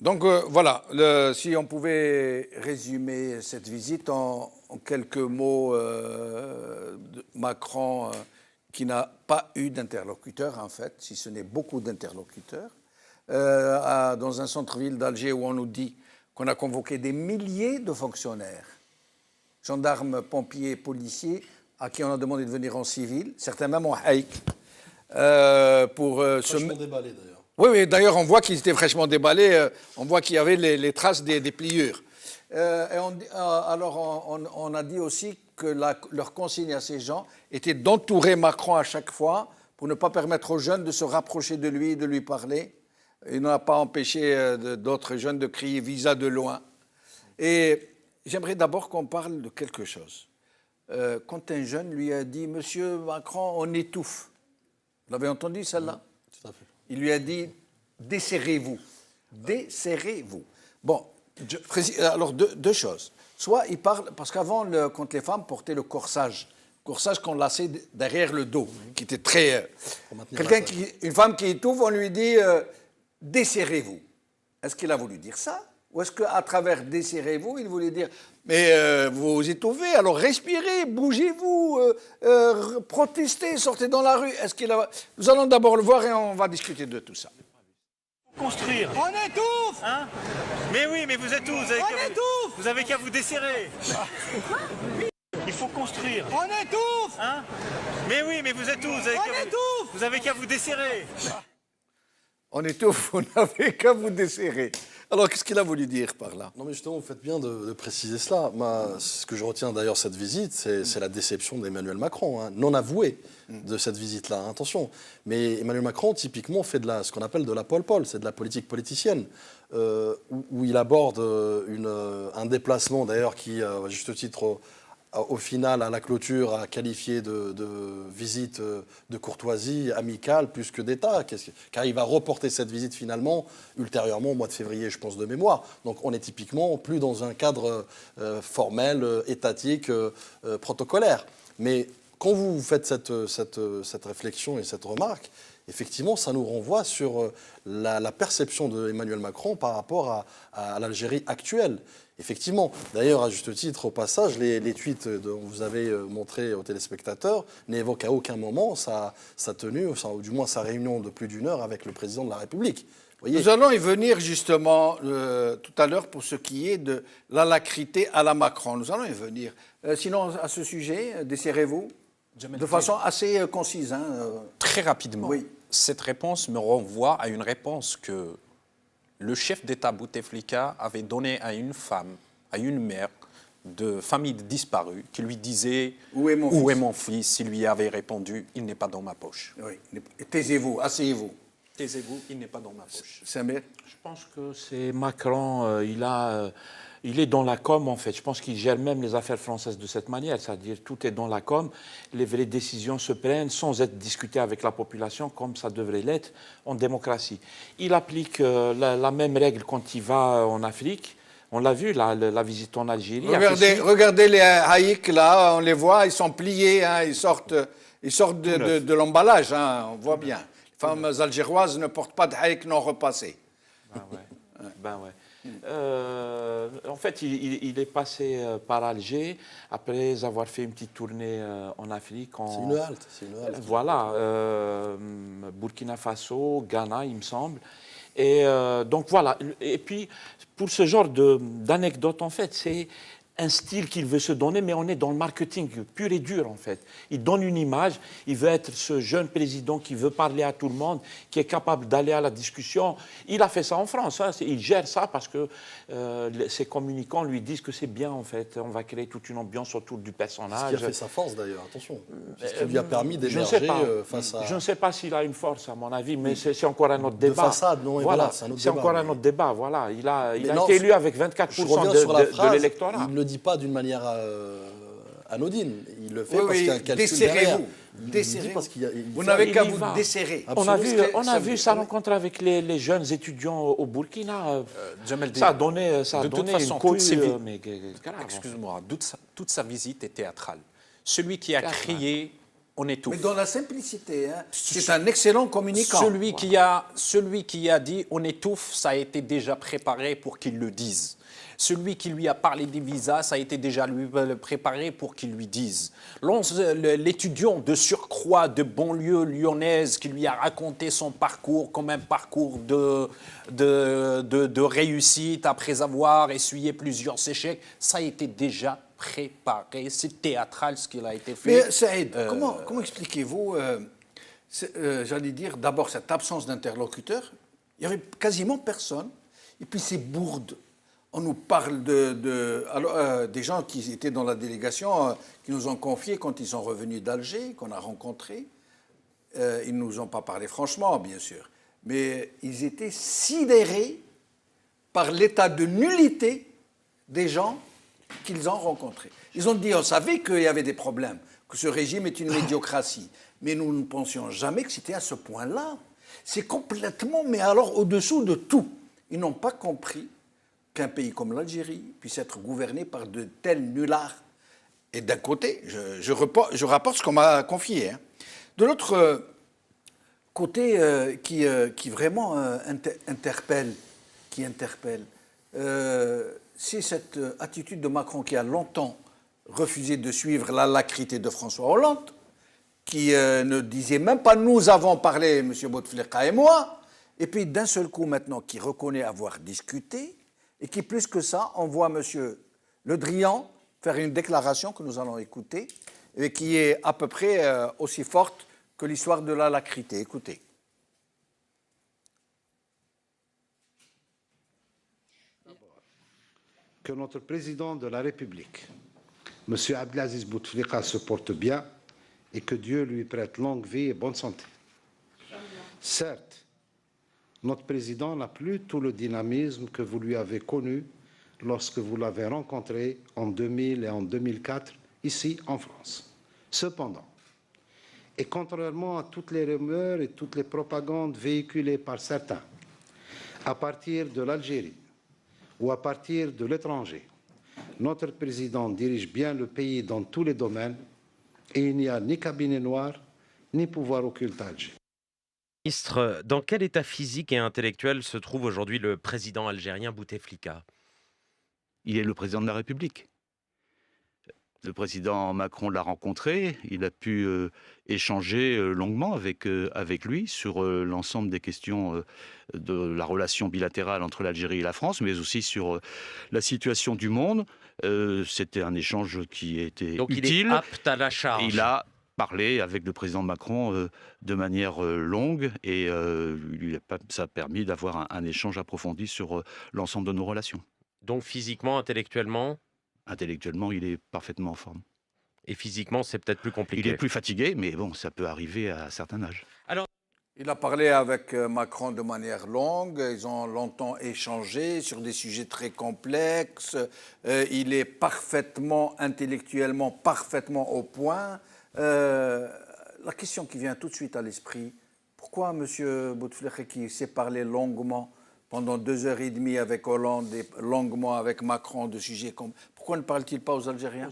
Donc voilà, si on pouvait résumer cette visite en quelques mots, Macron qui n'a pas eu d'interlocuteur en fait, si ce n'est beaucoup d'interlocuteurs, dans un centre-ville d'Alger où on nous dit qu'on a convoqué des milliers de fonctionnaires, gendarmes, pompiers, policiers, à qui on a demandé de venir en civil, certains même en haïk, pour se... déballé d'ailleurs. Oui, d'ailleurs, on voit qu'ils étaient fraîchement déballés, on voit qu'il y avait les traces des pliures. Alors, on a dit aussi que leur consigne à ces gens était d'entourer Macron à chaque fois pour ne pas permettre aux jeunes de se rapprocher de lui, de lui parler. Il n'a pas empêché d'autres jeunes de crier visa de loin. Et j'aimerais d'abord qu'on parle de quelque chose. Quand un jeune lui a dit « Monsieur Macron, on étouffe », vous l'avez entendu celle-là? Tout à fait. Il lui a dit « Desserrez-vous ». Desserrez-vous. Bon, alors deux choses. Soit il parle, parce qu'avant, quand les femmes portaient le corsage qu'on laçait derrière le dos, qui était très... Une femme qui étouffe, on lui dit desserrez-vous. Est-ce qu'il a voulu dire ça? Ou est-ce qu'à travers desserrez-vous, il voulait dire mais vous étouffez, alors respirez, bougez-vous, protestez, sortez dans la rue. Nous allons d'abord le voir et on va discuter de tout ça. Construire. On étouffe Hein? Mais oui, mais vous êtes où? Vous avez qu'à vous desserrer. Il faut construire. On étouffe Hein? Mais oui, mais vous êtes où? Vous avez qu'à vous desserrer. On étouffe, vous n'avez qu'à vous desserrer. Alors, qu'est-ce qu'il a voulu dire par là? Non, mais justement, vous faites bien de préciser cela. Ce que je retiens d'ailleurs cette visite, c'est la déception d'Emmanuel Macron, hein, non avouée de cette visite-là, attention. Mais Emmanuel Macron, typiquement, fait ce qu'on appelle de la pole-pole, c'est de la politique politicienne, où il aborde un déplacement, d'ailleurs, qui, à juste titre, au final, à la clôture, a qualifié de visite de courtoisie amicale plus que d'État, car il va reporter cette visite finalement ultérieurement au mois de février, je pense, de mémoire. Donc on est typiquement plus dans un cadre formel, étatique, protocolaire. Mais quand vous faites cette réflexion et cette remarque, effectivement, ça nous renvoie sur la perception d'Emmanuel Macron par rapport à l'Algérie actuelle. Effectivement, d'ailleurs, à juste titre, au passage, les tweets dont vous avez montrés aux téléspectateurs n'évoquent à aucun moment sa tenue, ou du moins sa réunion de plus d'1 heure avec le président de la République. Voyez. Nous allons y venir justement tout à l'heure pour ce qui est de l'alacrité à la Macron. Nous allons y venir. Sinon, à ce sujet, desserrez-vous de façon assez concise. Hein. Très rapidement. Oui. Cette réponse me renvoie à une réponse que le chef d'État Bouteflika avait donnée à une femme, à une mère de famille disparue, qui lui disait « Où est mon fils ?» Il lui avait répondu « Il n'est pas dans ma poche. » Oui. Taisez-vous, asseyez-vous. Taisez-vous, il n'est pas dans ma poche. Samir? Je pense que c'est Macron, il est dans la com en fait. Je pense qu'il gère même les affaires françaises de cette manière, c'est-à-dire tout est dans la com, les vraies décisions se prennent sans être discutées avec la population comme ça devrait l'être en démocratie. Il applique la même règle quand il va en Afrique. On l'a vu, la visite en Algérie. Regardez les haïks là, on les voit, ils sont pliés, hein, ils sortent de l'emballage, hein, on voit bien. Les femmes algéroises ne portent pas de haïk non repassés. Ben ouais. En fait, il est passé par Alger après avoir fait une petite tournée en Afrique. C'est une halte. Voilà, Burkina Faso, Ghana, il me semble. Et donc voilà. Et puis, pour ce genre d'anecdote, en fait, c'est un style qu'il veut se donner, mais on est dans le marketing pur et dur, en fait. Il donne une image, il veut être ce jeune président qui veut parler à tout le monde, qui est capable d'aller à la discussion. Il a fait ça en France, hein. Il gère ça parce que ses communicants lui disent que c'est bien, en fait. On va créer toute une ambiance autour du personnage. Ce qui a fait sa force, d'ailleurs, attention. C'est ce qui lui a permis d'émerger face à... Je ne sais pas s'il a une force, à mon avis, mais c'est encore un autre débat. De façade, non, voilà, c'est un autre débat. C'est encore un autre débat, voilà. Il a été élu avec 24% de l'électorat. Il ne le dit pas d'une manière anodine. Il le fait parce qu'il y a un calcul derrière. Vous n'avez qu'à vous desserrer. On a vu sa rencontre avec les jeunes étudiants au Burkina. Ça a donné une cohue. Excuse-moi, toute sa visite est théâtrale. Celui qui a crié « on étouffe ». Mais dans la simplicité, hein. C'est un excellent communicant. Celui qui a dit « on étouffe », ça a été déjà préparé pour qu'il le dise. Celui qui lui a parlé des visas, ça a été déjà lui préparé pour qu'il lui dise. L'étudiant de surcroît de banlieue lyonnaise qui lui a raconté son parcours comme un parcours de réussite après avoir essuyé plusieurs échecs, ça a été déjà préparé. C'est théâtral ce qu'il a été fait. Mais Saïd, comment expliquez-vous, j'allais dire, d'abord cette absence d'interlocuteur? Il n'y avait quasiment personne. Et puis ces bourdes on nous parle des gens qui étaient dans la délégation, qui nous ont confié quand ils sont revenus d'Alger, qu'on a rencontrés. Ils ne nous ont pas parlé franchement, bien sûr, mais ils étaient sidérés par l'état de nullité des gens qu'ils ont rencontrés. Ils ont dit, on savait qu'il y avait des problèmes, que ce régime est une médiocratie, mais nous ne pensions jamais que c'était à ce point-là. C'est complètement, mais alors au-dessous de tout. Ils n'ont pas compris qu'un pays comme l'Algérie puisse être gouverné par de tels nullards. Et d'un côté, je rapporte ce qu'on m'a confié. Hein. De l'autre côté, qui vraiment interpelle, c'est cette attitude de Macron qui a longtemps refusé de suivre l'alacrité de François Hollande, qui ne disait même pas « nous avons parlé, M. Bouteflika et moi », et puis d'un seul coup maintenant qui reconnaît avoir discuté, et qui plus que ça envoie M. Le Drian faire une déclaration que nous allons écouter, et qui est à peu près aussi forte que l'histoire de l'alacrité. Écoutez. Que notre président de la République, M. Abdelaziz Bouteflika, se porte bien et que Dieu lui prête longue vie et bonne santé. Certes, notre président n'a plus tout le dynamisme que vous lui avez connu lorsque vous l'avez rencontré en 2000 et en 2004 ici en France. Cependant, et contrairement à toutes les rumeurs et toutes les propagandes véhiculées par certains, à partir de l'Algérie ou à partir de l'étranger, notre président dirige bien le pays dans tous les domaines et il n'y a ni cabinet noir ni pouvoir occulte à Alger. Ministre, dans quel état physique et intellectuel se trouve aujourd'hui le président algérien Bouteflika? Il est le président de la République. Le président Macron l'a rencontré, il a pu échanger longuement avec lui sur l'ensemble des questions de la relation bilatérale entre l'Algérie et la France, mais aussi sur la situation du monde. C'était un échange qui était Donc utile. il est apte à la charge. Il a parlé avec le président Macron de manière longue et ça a permis d'avoir un échange approfondi sur l'ensemble de nos relations. Donc physiquement, intellectuellement? Intellectuellement, il est parfaitement en forme. Et physiquement, c'est peut-être plus compliqué. Il est plus fatigué, mais bon, ça peut arriver à un certain âge. Alors, il a parlé avec Macron de manière longue, ils ont longtemps échangé sur des sujets très complexes, il est parfaitement, intellectuellement, parfaitement au point. La question qui vient tout de suite à l'esprit, pourquoi M. Bouteflika, qui s'est parlé longuement pendant 2h30 avec Hollande et longuement avec Macron de sujets comme... Pourquoi ne parle-t-il pas aux Algériens?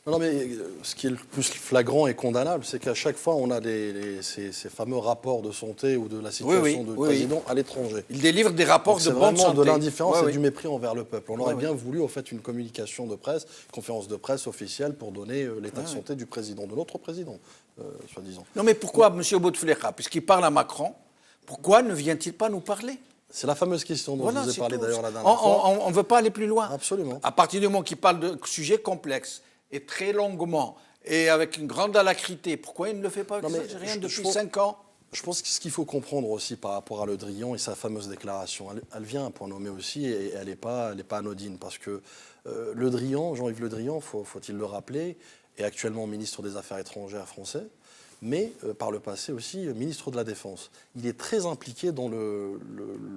Non, mais ce qui est le plus flagrant et condamnable, c'est qu'à chaque fois, on a ces fameux rapports de santé ou de la situation du président à l'étranger. Il délivre des rapports de bonne santé. C'est vraiment de l'indifférence et du mépris envers le peuple. On aurait bien voulu, en fait, une communication de presse, une conférence de presse officielle pour donner l'état de santé du président, de notre président, soi-disant. Non, mais pourquoi M. Bouteflika, puisqu'il parle à Macron, pourquoi ne vient-il pas nous parler? C'est la fameuse question dont je vous ai parlé d'ailleurs la dernière fois. On ne veut pas aller plus loin. Absolument. À partir du moment qu'il parle de sujets complexes et très longuement et avec une grande alacrité, pourquoi il ne le fait pas avec les Algériens depuis 5 ans? Je pense que ce qu'il faut comprendre aussi par rapport à Le Drian et sa fameuse déclaration, elle vient à un point nommé aussi et elle n'est pas anodine parce que Le Drian, Jean-Yves Le Drian, faut-il le rappeler, est actuellement ministre des Affaires étrangères français, mais par le passé aussi ministre de la Défense. Il est très impliqué dans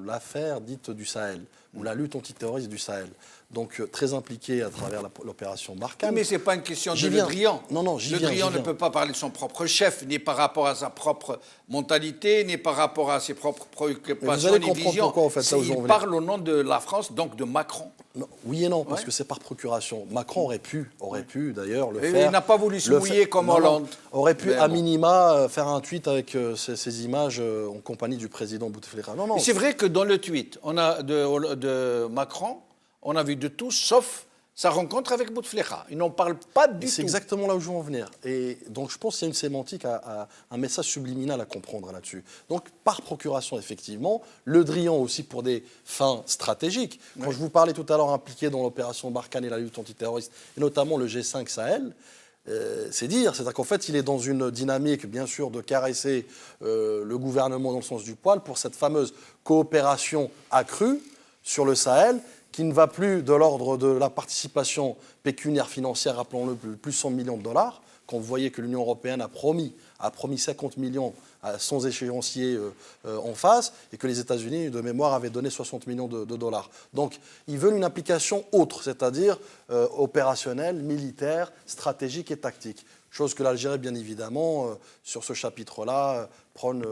l'affaire dite du Sahel, ou la lutte antiterroriste du Sahel. Donc très impliqué à travers l'opération Barkhane. Oui, mais ce n'est pas une question de Le Drian. Non, Le Drian ne peut pas parler de son propre chef, ni par rapport à sa propre mentalité, ni par rapport à ses propres préoccupations, ni visions. Pourquoi, en fait, il parle au nom de la France, donc de Macron. Non, oui et non, parce que c'est par procuration. Macron aurait pu d'ailleurs le faire. Il n'a pas voulu se mouiller comme Hollande. Aurait pu, à minima, faire un tweet avec ces images en compagnie du président Bouteflika. Non. C'est vrai que dans le tweet de Macron, on a vu de tout, sauf sa rencontre avec Bouteflika. Ils n'en parlent pas du tout. C'est exactement là où je veux en venir. Et donc je pense qu'il y a une sémantique, un message subliminal à comprendre là-dessus. Donc par procuration, effectivement, Le Drian aussi pour des fins stratégiques. Quand je vous parlais tout à l'heure impliqué dans l'opération Barkhane et la lutte antiterroriste, et notamment le G5 Sahel, c'est-à-dire qu'en fait, il est dans une dynamique, bien sûr, de caresser le gouvernement dans le sens du poil pour cette fameuse coopération accrue sur le Sahel qui ne va plus de l'ordre de la participation pécuniaire financière, rappelons-le, plus 100 millions de dollars, quand vous voyez que l'Union européenne a promis 50 millions sans échéancier en face, et que les États-Unis, de mémoire, avaient donné 60 millions de dollars. Donc, ils veulent une implication autre, c'est-à-dire opérationnelle, militaire, stratégique et tactique. Chose que l'Algérie, bien évidemment, sur ce chapitre-là, prône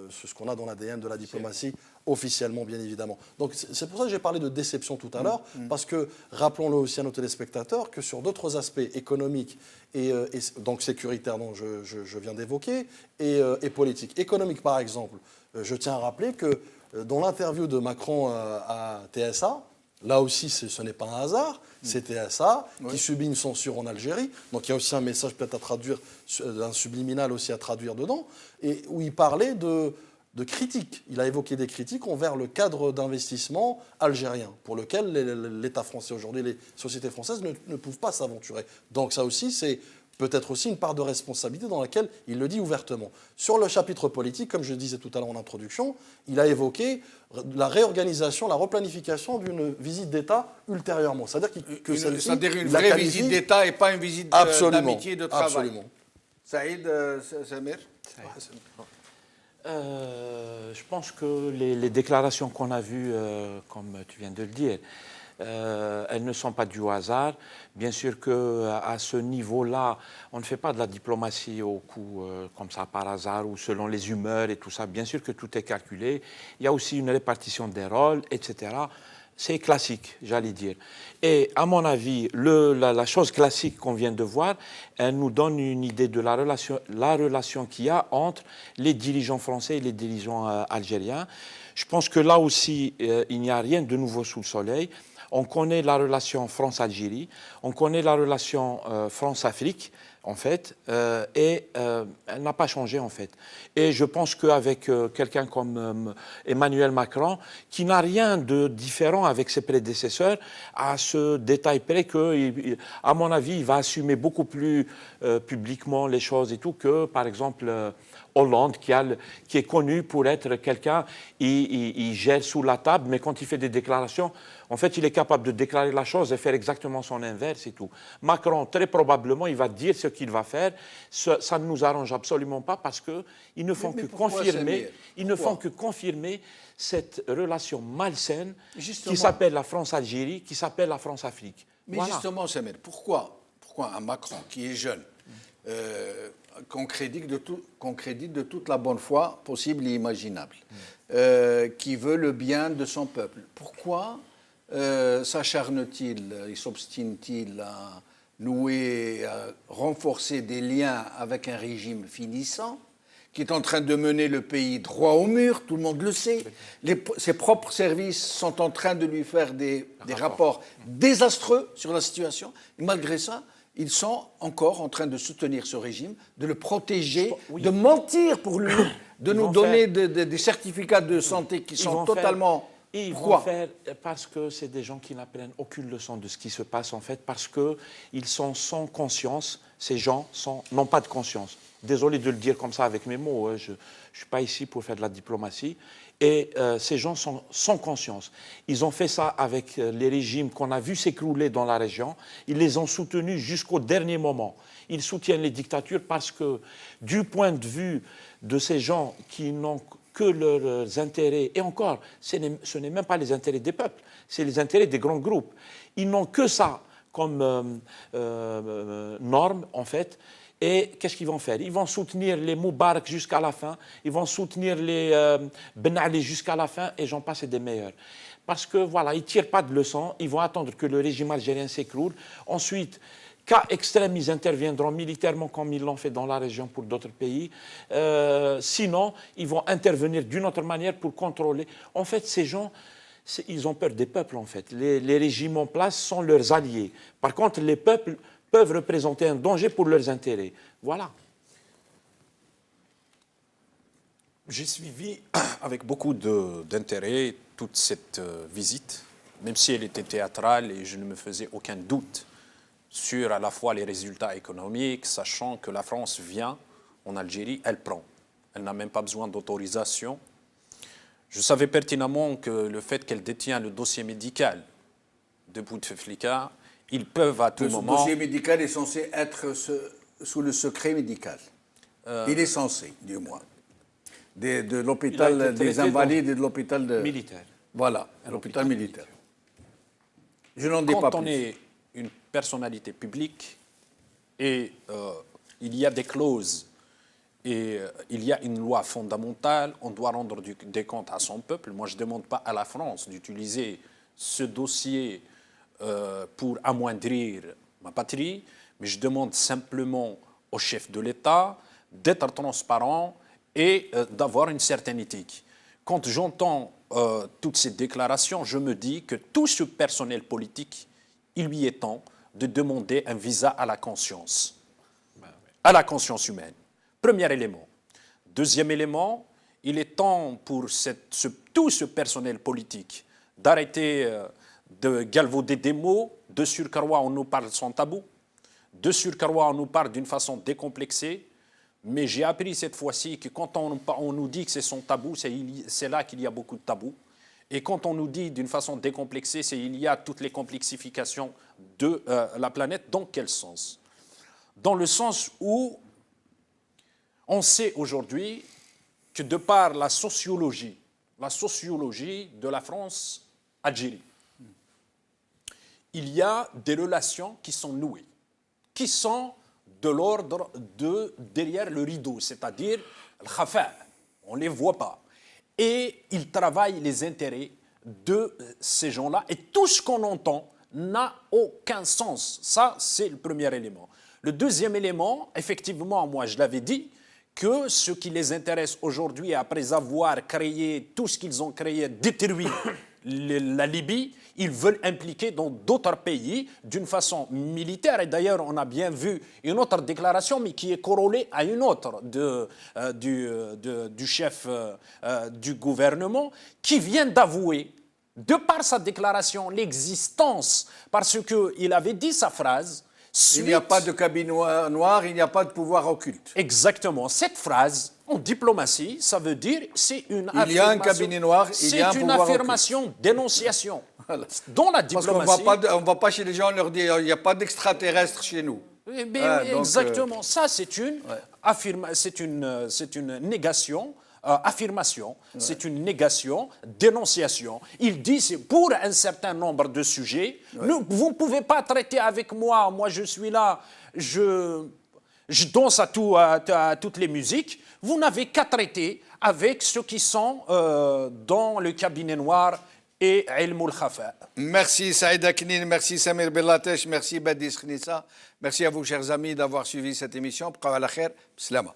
ce qu'on a dans l'ADN de la diplomatie, officiellement, bien évidemment. Donc, c'est pour ça que j'ai parlé de déception tout à l'heure, parce que, rappelons-le aussi à nos téléspectateurs, que sur d'autres aspects économiques et donc sécuritaires dont je viens d'évoquer, et politiques. Économiques, par exemple, je tiens à rappeler que dans l'interview de Macron à TSA, là aussi, ce n'est pas un hasard, c'est TSA qui subit une censure en Algérie. Donc il y a aussi un message peut-être à traduire, un subliminal aussi à traduire dedans, et où il parlait de critiques. Il a évoqué des critiques envers le cadre d'investissement algérien, pour lequel l'État français aujourd'hui, les sociétés françaises ne peuvent pas s'aventurer. Donc ça aussi, c'est peut-être aussi une part de responsabilité dans laquelle il le dit ouvertement. Sur le chapitre politique, comme je disais tout à l'heure en introduction, il a évoqué la réorganisation, la replanification d'une visite d'État ultérieurement. C'est-à-dire c'est-à-dire une vraie visite d'État et pas une visite d'amitié et de travail. Absolument. Saïd, Samir? Je pense que les déclarations qu'on a vues, comme tu viens de le dire, elles ne sont pas dues au hasard. Bien sûr qu'à ce niveau-là, on ne fait pas de la diplomatie au coup comme ça par hasard ou selon les humeurs et tout ça. Bien sûr que tout est calculé. Il y a aussi une répartition des rôles, etc. C'est classique, j'allais dire. Et à mon avis, la chose classique qu'on vient de voir, elle nous donne une idée de la relation qu'il y a entre les dirigeants français et les dirigeants algériens. Je pense que là aussi, il n'y a rien de nouveau sous le soleil. On connaît la relation France-Algérie, on connaît la relation France-Afrique, en fait, et elle n'a pas changé, en fait. Et je pense qu'avec quelqu'un comme Emmanuel Macron, qui n'a rien de différent avec ses prédécesseurs, à ce détail près que, à mon avis, il va assumer beaucoup plus publiquement les choses et tout que, par exemple, Hollande, qui est connu pour être quelqu'un, il gère sous la table, mais quand il fait des déclarations, en fait, il est capable de déclarer la chose et faire exactement son inverse et tout. Macron, très probablement, il va dire ce qu'il va faire. Ça ne nous arrange absolument pas parce qu'ils ne font que confirmer cette relation malsaine qui s'appelle la France-Algérie, qui s'appelle la France-Afrique. Mais voilà. Justement, Samir, pourquoi un Macron qui est jeune, qu'on crédite de toute la bonne foi possible et imaginable, qui veut le bien de son peuple, pourquoi s'acharne-t-il, il s'obstine-t-il à nouer, à renforcer des liens avec un régime finissant qui est en train de mener le pays droit au mur, tout le monde le sait. Ses propres services sont en train de lui faire des rapports désastreux sur la situation. Et malgré ça, ils sont encore en train de soutenir ce régime, de le protéger, de mentir pour lui, de nous donner des certificats de santé qui sont totalement... Et ils Pourquoi vont faire parce que c'est des gens qui n'apprennent aucune leçon de ce qui se passe, en fait, parce qu'ils sont sans conscience. Ces gens n'ont pas de conscience. Désolé de le dire comme ça avec mes mots, je ne suis pas ici pour faire de la diplomatie. Et ces gens sont sans conscience. Ils ont fait ça avec les régimes qu'on a vus s'écrouler dans la région. Ils les ont soutenus jusqu'au dernier moment. Ils soutiennent les dictatures parce que, du point de vue de ces gens qui n'ont que leurs intérêts, et encore, ce n'est même pas les intérêts des peuples, c'est les intérêts des grands groupes. Ils n'ont que ça comme norme, en fait. Et qu'est-ce qu'ils vont faire? Ils vont soutenir les Moubarak jusqu'à la fin, ils vont soutenir les Ben Ali jusqu'à la fin, et j'en passe et des meilleurs. Parce que, voilà, ils ne tirent pas de leçons, ils vont attendre que le régime algérien s'écroule. Ensuite, cas extrême, ils interviendront militairement comme ils l'ont fait dans la région pour d'autres pays. Sinon, ils vont intervenir d'une autre manière pour contrôler. En fait, ces gens, ils ont peur des peuples, en fait. Les régimes en place sont leurs alliés. Par contre, les peuples peuvent représenter un danger pour leurs intérêts. Voilà. J'ai suivi avec beaucoup d'intérêt toute cette visite, même si elle était théâtrale et je ne me faisais aucun doute sur à la fois les résultats économiques, sachant que la France vient en Algérie, elle prend. Elle n'a même pas besoin d'autorisation. Je savais pertinemment que le fait qu'elle détient le dossier médical de Bouteflika, ils peuvent à tout Le moment... dossier médical est censé être sous le secret médical. Il est censé, du moins. De l'hôpital des Invalides et de l'hôpital militaire. Voilà, l'hôpital militaire. Je n'en dis pas plus. Quand on est une personnalité publique et il y a des clauses et il y a une loi fondamentale, on doit rendre des comptes à son peuple. Moi, je ne demande pas à la France d'utiliser ce dossier pour amoindrir ma patrie, mais je demande simplement au chef de l'État d'être transparent et d'avoir une certaine éthique. Quand j'entends toutes ces déclarations, je me dis que tout ce personnel politique, il lui est temps de demander un visa à la conscience humaine. Premier élément. Deuxième élément, il est temps pour tout ce personnel politique d'arrêter de galvauder des mots. De surcroît, on nous parle sans tabou. De surcroît, on nous parle d'une façon décomplexée. Mais j'ai appris cette fois-ci que quand on nous dit que c'est son tabou, c'est là qu'il y a beaucoup de tabous. Et quand on nous dit d'une façon décomplexée, il y a toutes les complexifications de la planète. Dans quel sens? Dans le sens où on sait aujourd'hui que de par la sociologie de la France-Algérie, il y a des relations qui sont nouées, qui sont de l'ordre de derrière le rideau, c'est-à-dire le khafa, on ne les voit pas. Et ils travaillent les intérêts de ces gens-là. Et tout ce qu'on entend n'a aucun sens. Ça, c'est le premier élément. Le deuxième élément, effectivement, moi je l'avais dit, que ce qui les intéresse aujourd'hui, après avoir créé tout ce qu'ils ont créé, détruit la Libye, ils veulent impliquer dans d'autres pays d'une façon militaire. Et d'ailleurs, on a bien vu une autre déclaration, mais qui est corrélée à une autre du chef du gouvernement, qui vient d'avouer, de par sa déclaration, l'existence, parce qu'il avait dit sa phrase. Il n'y a pas de cabine noire, il n'y a pas de pouvoir occulte. Exactement. Cette phrase, en diplomatie, ça veut dire c'est une affirmation. Il y a un cabinet noir, il y a un pouvoir occulte. C'est une affirmation, dénonciation. Voilà. Dans la diplomatie... Parce qu'on ne va pas chez les gens leur dire il n'y a pas d'extraterrestres chez nous. Exactement. Ça, c'est une négation. Affirmation, c'est une négation, dénonciation. Il dit c'est pour un certain nombre de sujets. Vous ne pouvez pas traiter avec moi. Moi, je suis là, je danse à toutes les musiques. Vous n'avez qu'à traiter avec ceux qui sont dans le cabinet noir et Ilmoul Khafa. Merci Saïd Aknin, merci Samir Bellatesh, merci Badis Khnissa. Merci à vous, chers amis, d'avoir suivi cette émission. Bqaw ala khair, Slama.